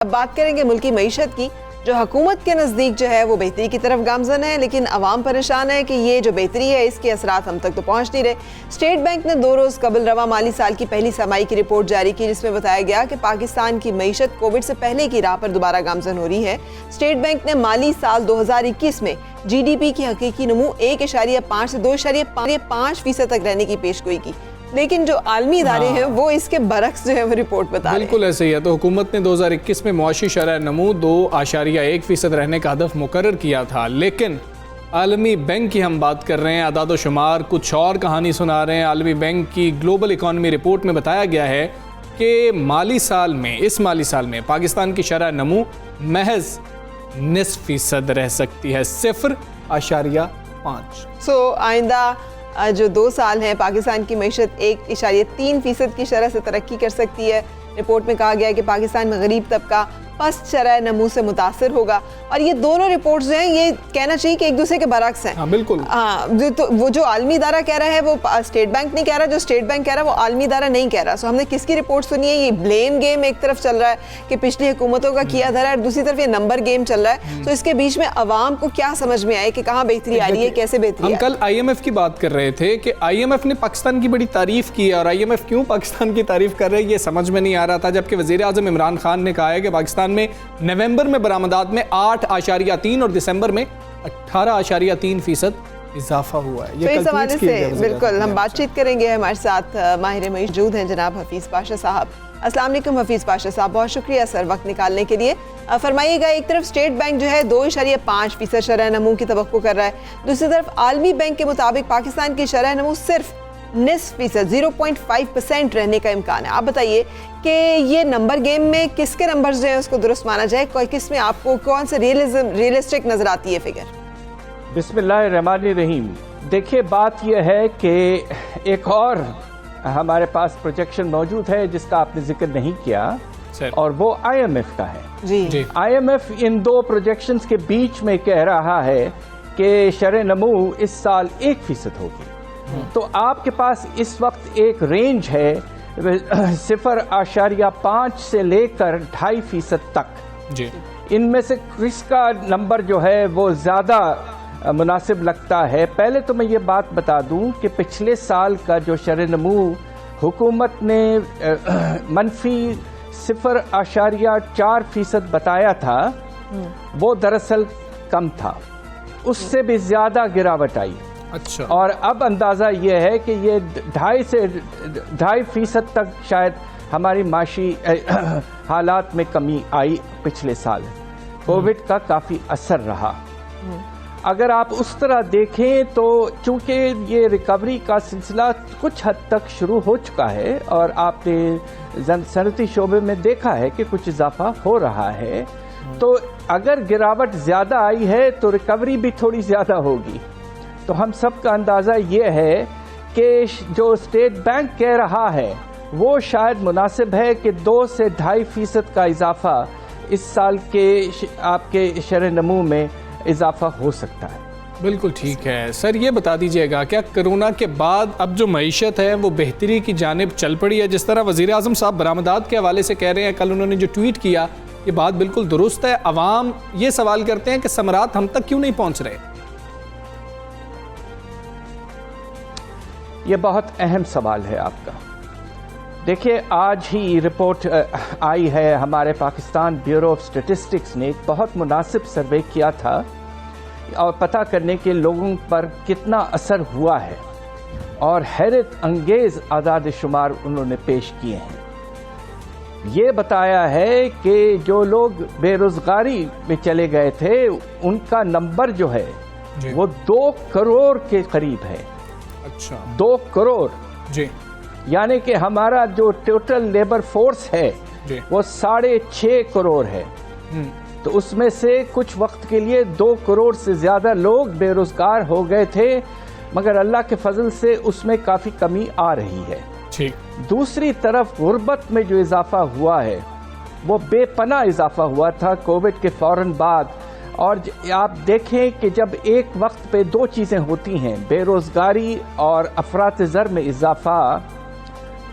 اب بات کریں گے ملکی معیشت کی، جو حکومت کے نزدیک جو ہے وہ بہتری کی طرف گامزن ہے، لیکن عوام پریشان ہے کہ یہ جو بہتری ہے اس کے اثرات ہم تک تو پہنچ نہیں رہے۔ اسٹیٹ بینک نے 2 روز قبل رواں مالی سال کی پہلی سرمائی کی رپورٹ جاری کی، جس میں بتایا گیا کہ پاکستان کی معیشت کووڈ سے پہلے کی راہ پر دوبارہ گامزن ہو رہی ہے۔ اسٹیٹ بینک نے مالی سال 2021 میں جی ڈی پی کی حقیقی نمو 1.5 سے 2.5% تک رہنے کی پیشگوئی کی، لیکن جو عالمی ادارے ہیں وہ اس کے برعکس جو ہے وہ رپورٹ بتا رہے ہیں۔ بالکل ایسے ہی ہے۔ تو حکومت نے 2021 میں معاشی شرح نمو 2.1% رہنے کا ہدف مقرر کیا تھا، لیکن عالمی بینک کی ہم بات کر رہے ہیں، اعداد و شمار کچھ اور کہانی سنا رہے ہیں۔ عالمی بینک کی گلوبل اکانومی رپورٹ میں بتایا گیا ہے کہ اس مالی سال میں پاکستان کی شرح نمو محض 0.5% رہ سکتی ہے، 0.5۔ آئندہ جو 2 سال ہیں پاکستان کی معیشت 1.3% کی شرح سے ترقی کر سکتی ہے۔ رپورٹ میں کہا گیا ہے کہ پاکستان میں غریب طبقہ پست شرح نمو سے متاثر ہوگا، اور یہ دونوں رپورٹس جو ہیں یہ کہنا چاہیے کہ ایک دوسرے کے برعکس ہیں۔ ہاں بالکل، وہ جو عالمی ادارہ کہہ رہا ہے وہ اسٹیٹ بینک نہیں کہہ رہا، جو اسٹیٹ بینک کہہ رہا ہے وہ عالمی ادارہ نہیں کہہ رہا۔ ہم نے کس کی رپورٹ سنی ہے؟ یہ بلیم گیم ایک طرف چل رہا ہے کہ پچھلی حکومتوں کا کیا دھرا ہے، اور دوسری طرف یہ نمبر گیم چل رہا ہے۔ تو اس کے بیچ میں عوام کو کیا سمجھ میں آئے کہ کہاں بہتری آ رہی ہے، کیسے بہتری آ رہی ہے؟ ہم کل آئی ایم ایف کی بات کر رہے تھے کہ آئی ایم ایف نے پاکستان کی بڑی تعریف کی ہے، اور آئی ایم ایف کیوں پاکستان کی تعریف کر رہے ہیں یہ سمجھ میں نہیں آ رہا تھا، جبکہ وزیر اعظم عمران خان نے کہا ہے کہ پاکستان میں نومبر میں برآمدات میں 8.3 اور دسمبر میں 18.3% اضافہ ہوا ہے۔ تو اس حوالے سے بالکل ہم بات چیت کریں گے۔ ہمارے ساتھ ماہر معیشت موجود ہیں جناب حفیظ پاشا صاحب۔ السلام علیکم حفیظ پاشا صاحب، بہت شکریہ سر وقت نکالنے کے لیے۔ فرمائیے گا، ایک طرف اسٹیٹ بینک جو ہے 2.5% شرح نمو کی توقع کر رہا ہے، دوسری طرف عالمی بینک کے مطابق پاکستان کی شرح نمو صرف 0.5% رہنے کا امکان ہے۔ آپ بتائیے کہ یہ نمبر گیم میں کس کے نمبرز جو ہیں اس کو درست مانا جائے، کس میں آپ کو کون سے ریئلسٹک نظر آتی ہے فگر؟ بسم اللہ الرحمن الرحیم۔ دیکھیے بات یہ ہے کہ ایک اور ہمارے پاس پروجیکشن موجود ہے جس کا آپ نے ذکر نہیں کیا، اور وہ آئی ایم ایف کا ہے۔ جی آئی ایم ایف ان 2 پروجیکشنز کے بیچ میں کہہ رہا ہے کہ شرح نمو اس سال 1% ہوگی۔ تو آپ کے پاس اس وقت ایک رینج ہے 0.5 سے لے کر 2.5% تک۔ جی، ان میں سے کس کا نمبر جو ہے وہ زیادہ مناسب لگتا ہے؟ پہلے تو میں یہ بات بتا دوں کہ پچھلے سال کا جو شرح نمو حکومت نے منفی 0.4% بتایا تھا، وہ دراصل کم تھا، اس سے بھی زیادہ گراوٹ آئی۔ اچھا، اور اب اندازہ یہ ہے کہ یہ 2.5% تک شاید ہماری معاشی حالات میں کمی آئی۔ پچھلے سال کووڈ کا کافی اثر رہا۔ اگر آپ اس طرح دیکھیں تو چونکہ یہ ریکوری کا سلسلہ کچھ حد تک شروع ہو چکا ہے، اور آپ نے صنعتی شعبے میں دیکھا ہے کہ کچھ اضافہ ہو رہا ہے، تو اگر گراوٹ زیادہ آئی ہے تو ریکوری بھی تھوڑی زیادہ ہوگی۔ تو ہم سب کا اندازہ یہ ہے کہ جو اسٹیٹ بینک کہہ رہا ہے وہ شاید مناسب ہے کہ 2 سے 2.5% کا اضافہ اس سال کے آپ کے شرح نمو میں اضافہ ہو سکتا ہے۔ بالکل ٹھیک ہے۔ سر یہ بتا دیجئے گا، کیا کرونا کے بعد اب جو معیشت ہے وہ بہتری کی جانب چل پڑی ہے؟ جس طرح وزیر اعظم صاحب برآمدات کے حوالے سے کہہ رہے ہیں، کل انہوں نے جو ٹویٹ کیا یہ بات بالکل درست ہے۔ عوام یہ سوال کرتے ہیں کہ ثمرات ہم تک کیوں نہیں پہنچ رہے؟ یہ بہت اہم سوال ہے آپ کا۔ دیکھیے آج ہی رپورٹ آئی ہے، ہمارے پاکستان بیورو آف اسٹیٹسٹکس نے ایک بہت مناسب سروے کیا تھا اور پتہ کرنے کے لوگوں پر کتنا اثر ہوا ہے، اور حیرت انگیز اعداد شمار انہوں نے پیش کیے ہیں۔ یہ بتایا ہے کہ جو لوگ بے روزگاری میں چلے گئے تھے ان کا نمبر جو ہے وہ 2 کروڑ کے قریب ہے۔ اچھا، 2 کروڑ، جی، یعنی کہ ہمارا جو ٹوٹل لیبر فورس ہے وہ 6.5 کروڑ ہے۔ تو اس میں سے کچھ وقت کے لیے 2 کروڑ سے زیادہ لوگ بے روزگار ہو گئے تھے، مگر اللہ کے فضل سے اس میں کافی کمی آ رہی ہے۔ دوسری طرف غربت میں جو اضافہ ہوا ہے وہ بے پناہ اضافہ ہوا تھا کووڈ کے فوراً بعد، اور آپ دیکھیں کہ جب ایک وقت پہ 2 چیزیں ہوتی ہیں، بے روزگاری اور افراط زر میں اضافہ،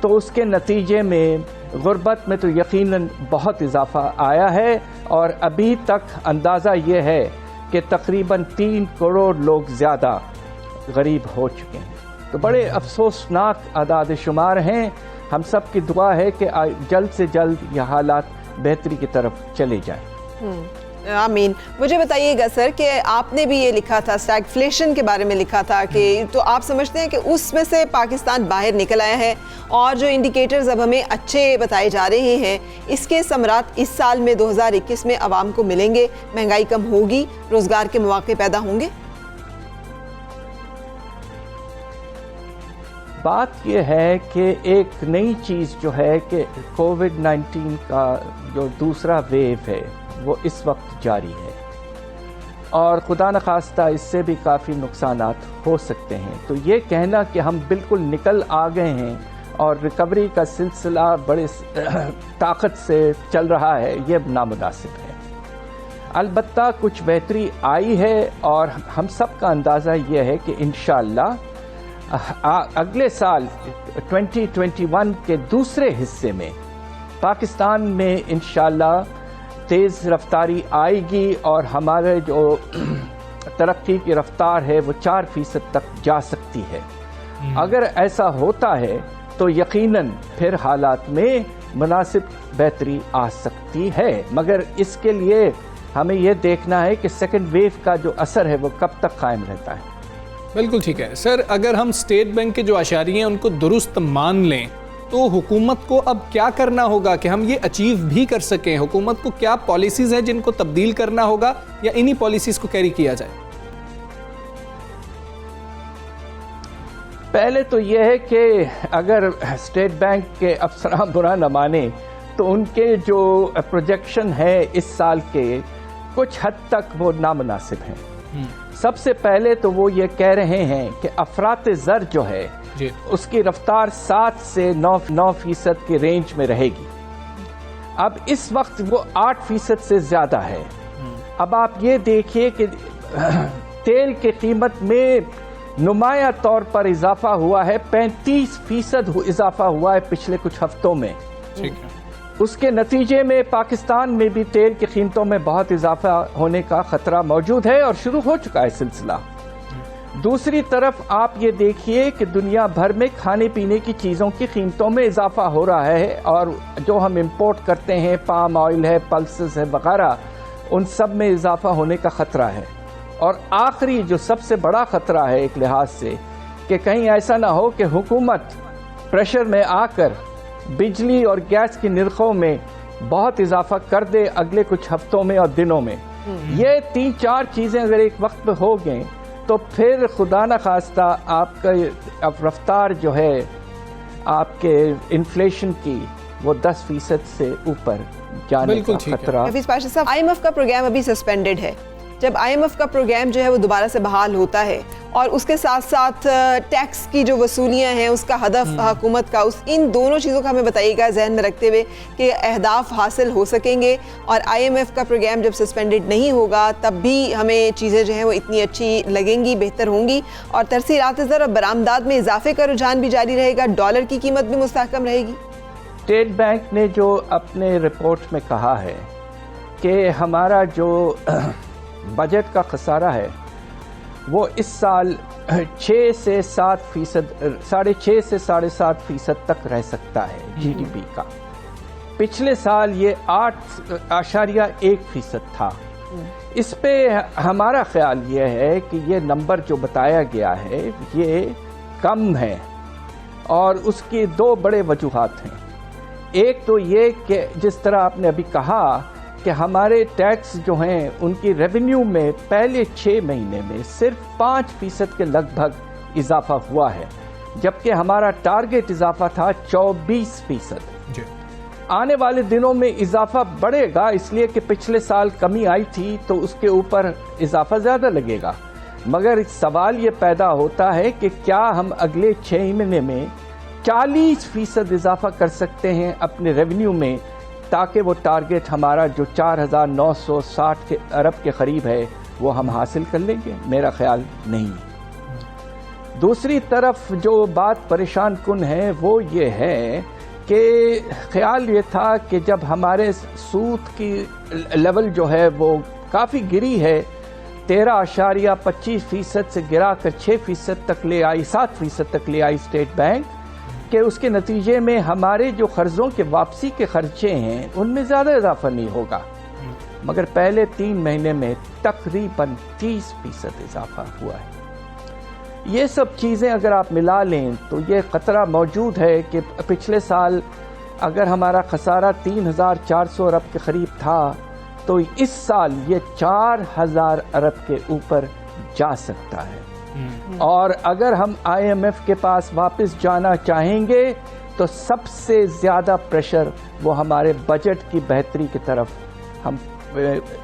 تو اس کے نتیجے میں غربت میں تو یقیناً بہت اضافہ آیا ہے، اور ابھی تک اندازہ یہ ہے کہ تقریباً 3 کروڑ لوگ زیادہ غریب ہو چکے ہیں۔ تو بڑے افسوسناک اعداد شمار ہیں۔ ہم سب کی دعا ہے کہ جلد سے جلد یہ حالات بہتری کی طرف چلے جائیں۔ آمین۔ مجھے بتائیے گا سر کہ آپ نے بھی یہ لکھا تھا، اسٹیگفلیشن کے بارے میں لکھا تھا، کہ تو آپ سمجھتے ہیں کہ اس میں سے پاکستان باہر نکل آیا ہے، اور جو انڈیکیٹرز اب ہمیں اچھے بتائے جا رہے ہیں، اس کے ثمرات اس سال میں 2021 میں عوام کو ملیں گے، مہنگائی کم ہوگی، روزگار کے مواقع پیدا ہوں گے؟ بات یہ ہے کہ ایک نئی چیز جو ہے کہ کووڈ-19 کا جو دوسرا ویو ہے وہ اس وقت جاری ہے، اور خدا نخواستہ اس سے بھی کافی نقصانات ہو سکتے ہیں۔ تو یہ کہنا کہ ہم بالکل نکل آ گئے ہیں اور ریکوری کا سلسلہ بڑے طاقت سے چل رہا ہے، یہ نامناسب ہے۔ البتہ کچھ بہتری آئی ہے، اور ہم سب کا اندازہ یہ ہے کہ انشاءاللہ اگلے سال 2021 کے دوسرے حصے میں پاکستان میں انشاءاللہ تیز رفتاری آئے گی، اور ہمارے جو ترقی کی رفتار ہے وہ 4% تک جا سکتی ہے۔ اگر ایسا ہوتا ہے تو یقیناً پھر حالات میں مناسب بہتری آ سکتی ہے، مگر اس کے لیے ہمیں یہ دیکھنا ہے کہ سیکنڈ ویو کا جو اثر ہے وہ کب تک قائم رہتا ہے۔ بالکل ٹھیک ہے سر، اگر ہم اسٹیٹ بینک کے جو اشاریے ہیں ان کو درست مان لیں تو حکومت کو اب کیا کرنا ہوگا کہ ہم یہ اچیو بھی کر سکیں؟ حکومت کو کیا پالیسیز ہیں جن کو تبدیل کرنا ہوگا، یا انہی پالیسیز کو کیری کیا جائے؟ پہلے تو یہ ہے کہ اگر اسٹیٹ بینک کے افسران برا نہ مانے تو ان کے جو پروجیکشن ہے اس سال کے کچھ حد تک وہ نامناسب ہیں۔ سب سے پہلے تو وہ یہ کہہ رہے ہیں کہ افراط زر جو ہے اس کی رفتار 7 سے 9% کی رینج میں رہے گی۔ اب اس وقت وہ 8% سے زیادہ ہے۔ اب آپ یہ دیکھیے کہ تیل کی قیمت میں نمایاں طور پر اضافہ ہوا ہے، 35% اضافہ ہوا ہے پچھلے کچھ ہفتوں میں۔ اس کے نتیجے میں پاکستان میں بھی تیل کی قیمتوں میں بہت اضافہ ہونے کا خطرہ موجود ہے، اور شروع ہو چکا ہے سلسلہ۔ دوسری طرف آپ یہ دیکھیے کہ دنیا بھر میں کھانے پینے کی چیزوں کی قیمتوں میں اضافہ ہو رہا ہے، اور جو ہم امپورٹ کرتے ہیں، پام آئل ہے، پلسز ہے وغیرہ، ان سب میں اضافہ ہونے کا خطرہ ہے۔ اور آخری جو سب سے بڑا خطرہ ہے ایک لحاظ سے، کہ کہیں ایسا نہ ہو کہ حکومت پریشر میں آ کر بجلی اور گیس کی نرخوں میں بہت اضافہ کر دے اگلے کچھ ہفتوں میں اور دنوں میں۔ یہ 3-4 چیزیں اگر ایک وقت پہ ہو گئیں تو پھر خدا نخواستہ آپ کا رفتار جو ہے آپ کے انفلیشن کی وہ 10% سے اوپر جانے کا خطرہ۔ حفیظ پاشا صاحب، IMF کا پروگرام ابھی سسپینڈڈ ہے۔ جب IMF کا پروگرام جو ہے وہ دوبارہ سے بحال ہوتا ہے، اور اس کے ساتھ ساتھ ٹیکس کی جو وصولیاں ہیں اس کا ہدف حکومت کا، ان دونوں چیزوں کا ہمیں بتائیے گا ذہن میں رکھتے ہوئے کہ اہداف حاصل ہو سکیں گے، اور IMF کا پروگرام جب سسپینڈڈ نہیں ہوگا تب بھی ہمیں چیزیں جو ہیں وہ اتنی اچھی لگیں گی، بہتر ہوں گی، اور ترسیلات زر اور برآمدات میں اضافے کا رجحان بھی جاری رہے گا، ڈالر کی قیمت بھی مستحکم رہے گی؟ اسٹیٹ بینک نے جو اپنے رپورٹ میں کہا ہے کہ ہمارا جو بجٹ کا خسارہ ہے وہ اس سال 6 سے 7%، 6.5 سے 7.5% تک رہ سکتا ہے GDP کا۔ پچھلے سال یہ 8.1% تھا۔ اس پہ ہمارا خیال یہ ہے کہ یہ نمبر جو بتایا گیا ہے یہ کم ہے، اور اس کی 2 بڑے وجوہات ہیں۔ ایک تو یہ کہ جس طرح آپ نے ابھی کہا کہ ہمارے ٹیکس جو ہیں ان کی ریونیو میں پہلے 6 مہینے میں صرف 5% کے لگ بھگ اضافہ ہوا ہے، جبکہ ہمارا ٹارگٹ اضافہ تھا 24%۔ آنے والے دنوں میں اضافہ بڑھے گا، اس لیے کہ پچھلے سال کمی آئی تھی تو اس کے اوپر اضافہ زیادہ لگے گا، مگر سوال یہ پیدا ہوتا ہے کہ کیا ہم اگلے 6 مہینے میں 40% اضافہ کر سکتے ہیں اپنے ریونیو میں، تاکہ وہ ٹارگٹ ہمارا جو 4,960 ارب کے قریب ہے وہ ہم حاصل کر لیں گے؟ میرا خیال نہیں۔ دوسری طرف جو بات پریشان کن ہے وہ یہ ہے کہ خیال یہ تھا کہ جب ہمارے سود کی لیول جو ہے وہ کافی گری ہے، 13.25% سے گرا کر 6% تک لے آئی، 7% تک لے آئی اسٹیٹ بینک، کہ اس کے نتیجے میں ہمارے جو قرضوں کے واپسی کے خرچے ہیں ان میں زیادہ اضافہ نہیں ہوگا، مگر پہلے 3 مہینے میں تقریباً 30% اضافہ ہوا ہے۔ یہ سب چیزیں اگر آپ ملا لیں تو یہ خطرہ موجود ہے کہ پچھلے سال اگر ہمارا خسارہ 3,400 ارب کے قریب تھا تو اس سال یہ 4,000 ارب کے اوپر جا سکتا ہے، اور اگر ہم IMF کے پاس واپس جانا چاہیں گے تو سب سے زیادہ پریشر وہ ہمارے بجٹ کی بہتری کی طرف ہم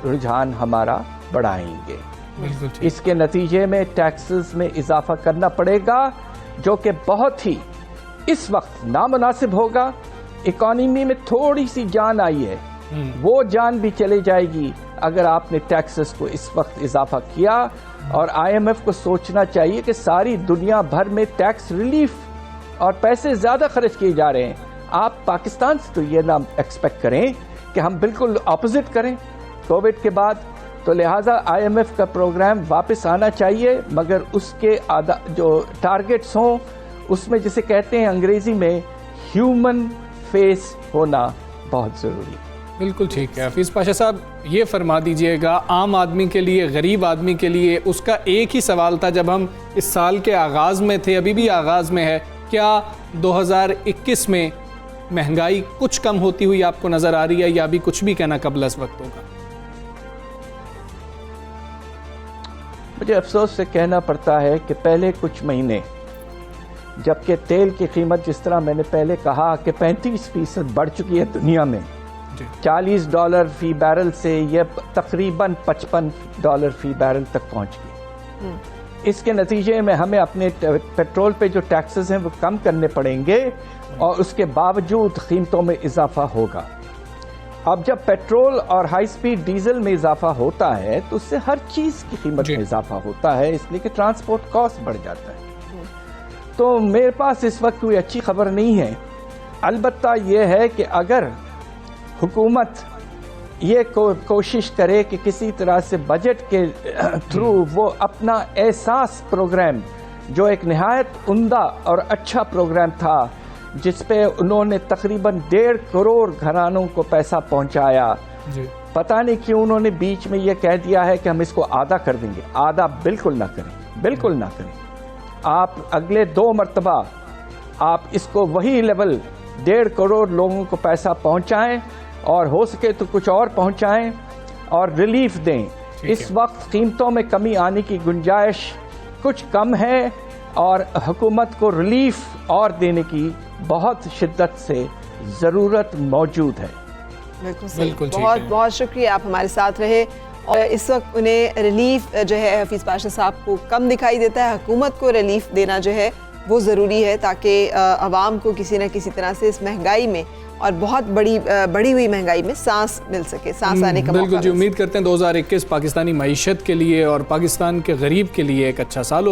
رجحان ہمارا بڑھائیں گے۔ اس کے نتیجے میں ٹیکسز میں اضافہ کرنا پڑے گا جو کہ بہت ہی اس وقت نامناسب ہوگا۔ اکانومی میں تھوڑی سی جان آئی ہے، وہ جان بھی چلے جائے گی اگر آپ نے ٹیکسز کو اس وقت اضافہ کیا، اور IMF کو سوچنا چاہیے کہ ساری دنیا بھر میں ٹیکس ریلیف اور پیسے زیادہ خرچ کیے جا رہے ہیں، آپ پاکستان سے تو یہ نہ ایکسپیکٹ کریں کہ ہم بالکل اپوزٹ کریں کووڈ کے بعد، تو لہٰذا IMF کا پروگرام واپس آنا چاہیے، مگر اس کے جو ٹارگٹس ہوں اس میں جسے کہتے ہیں انگریزی میں ہیومن فیس ہونا بہت ضروری ہے۔ بالکل ٹھیک ہے۔ حفیظ پاشا صاحب، یہ فرما دیجئے گا، عام آدمی کے لیے، غریب آدمی کے لیے اس کا ایک ہی سوال تھا جب ہم اس سال کے آغاز میں تھے، ابھی بھی آغاز میں ہے، کیا 2021 میں مہنگائی کچھ کم ہوتی ہوئی آپ کو نظر آ رہی ہے یا ابھی کچھ بھی کہنا قبل از وقت ہوگا؟ مجھے افسوس سے کہنا پڑتا ہے کہ پہلے کچھ مہینے جبکہ تیل کی قیمت جس طرح میں نے پہلے کہا کہ 35% بڑھ چکی ہے دنیا میں، $40 فی بیرل سے یہ تقریباً $55 فی بیرل تک پہنچ گئی۔ اس کے نتیجے میں ہمیں اپنے پیٹرول پہ جو ٹیکسز ہیں وہ کم کرنے پڑیں گے، اور اس کے باوجود قیمتوں میں اضافہ ہوگا۔ اب جب پیٹرول اور ہائی سپیڈ ڈیزل میں اضافہ ہوتا ہے تو اس سے ہر چیز کی قیمت میں اضافہ ہوتا ہے، اس لیے کہ ٹرانسپورٹ کاسٹ بڑھ جاتا ہے۔ تو میرے پاس اس وقت کوئی اچھی خبر نہیں ہے، البتہ یہ ہے کہ اگر حکومت یہ کوشش کرے کہ کسی طرح سے بجٹ کے تھرو وہ اپنا احساس پروگرام، جو ایک نہایت عمدہ اور اچھا پروگرام تھا جس پہ انہوں نے تقریباً 1.5 کروڑ گھرانوں کو پیسہ پہنچایا، پتہ نہیں کیوں انہوں نے بیچ میں یہ کہہ دیا ہے کہ ہم اس کو آدھا کر دیں گے۔ آدھا بالکل نہ کریں، بالکل نہ کریں۔ آپ اگلے 2 مرتبہ آپ اس کو وہی لیول 1.5 کروڑ لوگوں کو پیسہ پہنچائیں، اور ہو سکے تو کچھ اور پہنچائیں اور ریلیف دیں۔ اس وقت قیمتوں میں کمی آنے کی گنجائش کچھ کم ہے، اور حکومت کو ریلیف اور دینے کی بہت شدت سے ضرورت موجود ہے۔ بالکل بہت بہت شکریہ، آپ ہمارے ساتھ رہے، اور اس وقت انہیں ریلیف جو ہے حفیظ پاشا صاحب کو کم دکھائی دیتا ہے، حکومت کو ریلیف دینا جو ہے وہ ضروری ہے تاکہ عوام کو کسی نہ کسی طرح سے اس مہنگائی میں اور بہت بڑی ہوئی مہنگائی میں سانس مل سکے، سانس آنے کا موقع بالکل جی، امید کرتے ہیں 2021 پاکستانی معیشت کے لیے اور پاکستان کے غریب کے لیے ایک اچھا سال ہو۔